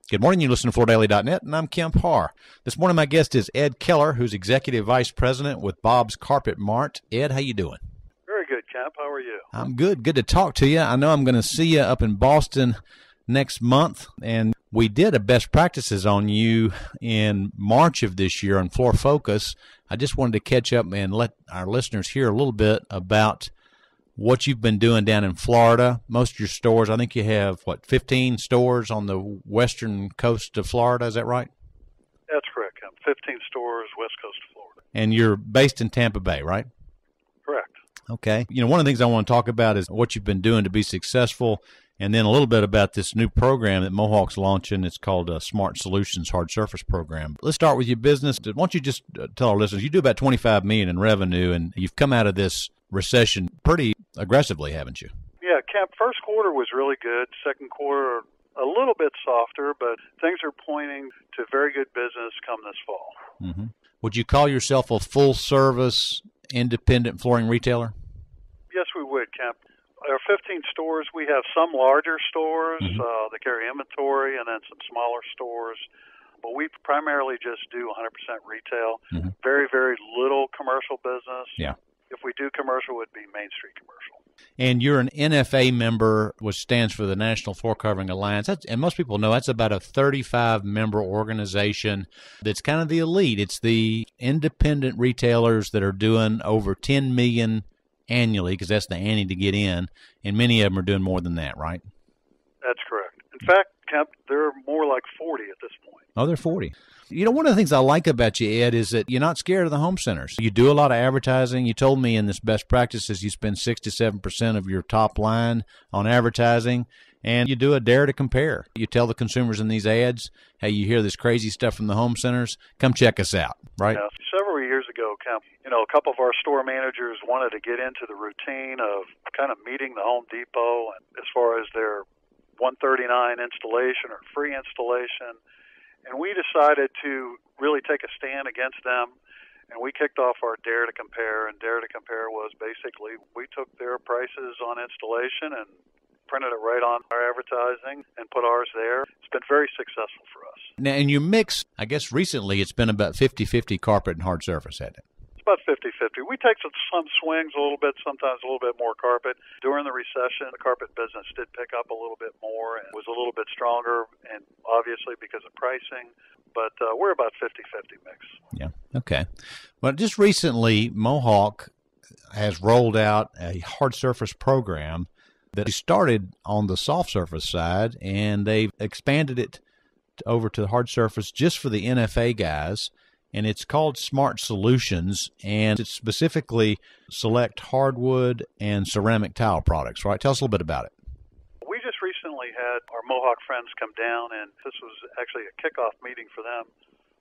Good morning. You listen to FloorDaily.net, and I'm Kemp Harr. This morning, my guest is Ed Keller, who's Executive Vice President with Bob's Carpet Mart. Ed, how you doing? Very good, Kemp. How are you? I'm good. Good to talk to you. I know I'm going to see you up in Boston next month, and we did a best practices on you in March of this year on Floor Focus. I just wanted to catch up and let our listeners hear a little bit about what you've been doing down in Florida. Most of your stores, I think you have, 15 stores on the western coast of Florida. Is that right? That's correct, Kemp. 15 stores, west coast of Florida. And you're based in Tampa Bay, right? Correct. Okay. One of the things I want to talk about is what you've been doing to be successful, and then a little bit about this new program that Mohawk's launching. It's called Smart Solutions Hard Surface Program. Let's start with your business. Why don't you just tell our listeners, you do about $25 million in revenue, and you've come out of this recession pretty aggressively, haven't you? Yeah, Kemp, first quarter was really good. Second quarter, a little bit softer, but things are pointing to very good business come this fall. Mm-hmm. Would you call yourself a full-service, independent flooring retailer? Yes, we would, Kemp. Our 15 stores, we have some larger stores that carry inventory and then some smaller stores. But we primarily just do 100% retail. Mm-hmm. Very, very little commercial business. Yeah. If we do commercial, it would be Main Street commercial. And you're an NFA member, which stands for the National Floor Covering Alliance. And most people know that's about a 35-member organization that's kind of the elite. It's the independent retailers that are doing over $10 million annually, because that's the ante to get in, and many of them are doing more than that, right? That's correct. In fact, Kemp, they're more like 40 at this point. Oh, they're 40. One of the things I like about you, Ed, is that you're not scared of the home centers. You do a lot of advertising. You told me in this best practices you spend 67% of your top line on advertising, and you do a dare to compare. You tell the consumers in these ads, hey, you hear this crazy stuff from the home centers, come check us out, right? Yeah. Several years ago, Kemp, a couple of our store managers wanted to get into the routine of kind of meeting the Home Depot as far as their 139 installation or free installation. And we decided to really take a stand against them, and we kicked off our Dare to Compare. And Dare to Compare was basically we took their prices on installation and printed it right on our advertising and put ours there. It's been very successful for us. Now, in your mix, I guess recently it's been about 50-50 carpet and hard surface, hasn't it? It's about 50-50. We take some swings a little bit, sometimes a little bit more carpet. During the recession, the carpet business did pick up a little bit more and was a little bit stronger, and obviously because of pricing. But we're about 50-50 mix. Yeah, okay. Well, just recently, Mohawk has rolled out a hard surface program that started on the soft surface side, and they've expanded it over to the hard surface just for the NFA guys. And it's called Smart Solutions, and it's specifically select hardwood and ceramic tile products, right? Tell us a little bit about it. We just recently had our Mohawk friends come down, and this was actually a kickoff meeting for them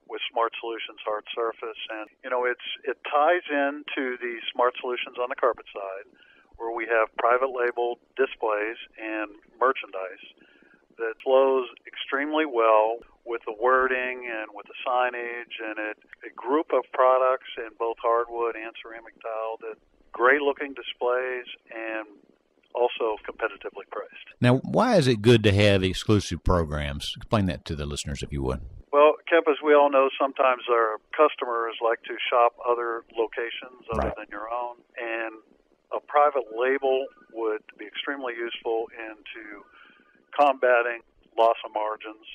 with Smart Solutions Hard Surface. And, it ties into the Smart Solutions on the carpet side, where we have private label displays and merchandise that flows extremely well with the wording and with the signage, and a group of products in both hardwood and ceramic tile that great-looking displays and also competitively priced. Now, why is it good to have exclusive programs? Explain that to the listeners, if you would. Well, Kemp, as we all know, sometimes our customers like to shop other locations other than your own, and a private label would be extremely useful into combating loss of margins.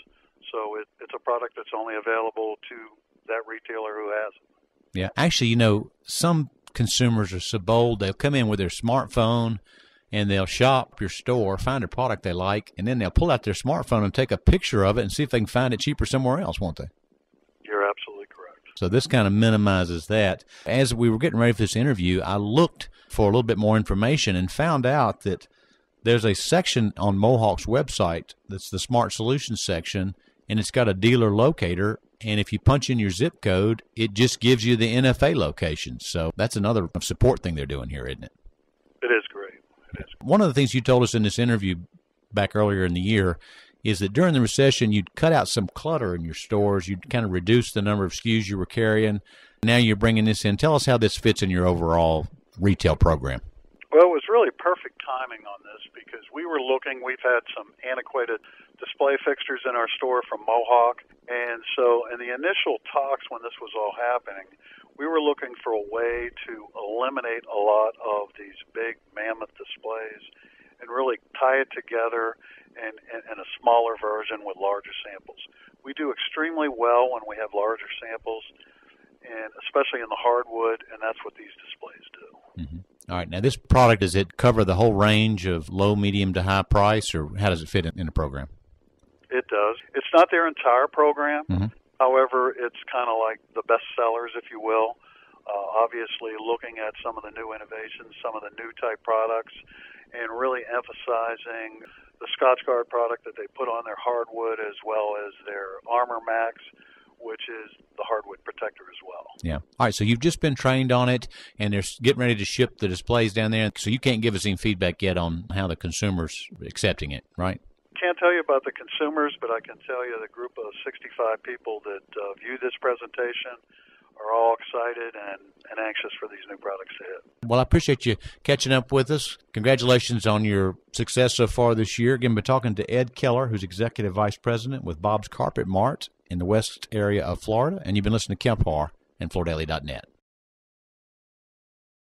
So it's a product that's only available to that retailer who has it. Yeah. Actually, some consumers are so bold, they'll come in with their smartphone and they'll shop your store, find a product they like, and then they'll pull out their smartphone and take a picture of it and see if they can find it cheaper somewhere else, won't they? You're absolutely correct. So this kind of minimizes that. As we were getting ready for this interview, I looked for a little bit more information and found out that there's a section on Mohawk's website that's the Smart Solutions section, and it's got a dealer locator, and if you punch in your zip code, it just gives you the NFA location. So that's another support thing they're doing here, isn't it? It is great. It is. One of the things you told us in this interview back earlier in the year is that during the recession, you'd cut out some clutter in your stores. You'd kind of reduce the number of SKUs you were carrying. Now you're bringing this in. Tell us how this fits in your overall retail program. Well, it was really perfect timing on this because we've had some antiquated display fixtures in our store from Mohawk. And so in the initial talks when this was all happening, we were looking for a way to eliminate a lot of these big mammoth displays and really tie it together in a smaller version with larger samples. We do extremely well when we have larger samples, and especially in the hardwood, and that's what these displays do. Mm-hmm. All right. Now, this product, does it cover the whole range of low, medium to high price, or how does it fit in the program? It does. It's not their entire program. Mm-hmm. However, it's kind of like the best sellers, if you will. Obviously, looking at some of the new innovations, some of the new type products, and really emphasizing the Scotch Guard product that they put on their hardwood as well as their Armor Max, which is the hardwood protector as well. Yeah. All right, so you've just been trained on it, and they're getting ready to ship the displays down there, so you can't give us any feedback yet on how the consumer's accepting it, right? Can't tell you about the consumers, but I can tell you the group of 65 people that view this presentation are all excited and anxious for these new products to hit. Well, I appreciate you catching up with us. Congratulations on your success so far this year. Again, we're talking to Ed Keller, who's Executive Vice President with Bob's Carpet Mart in the west area of Florida, and you've been listening to Kemp Harr and FloorDaily.net.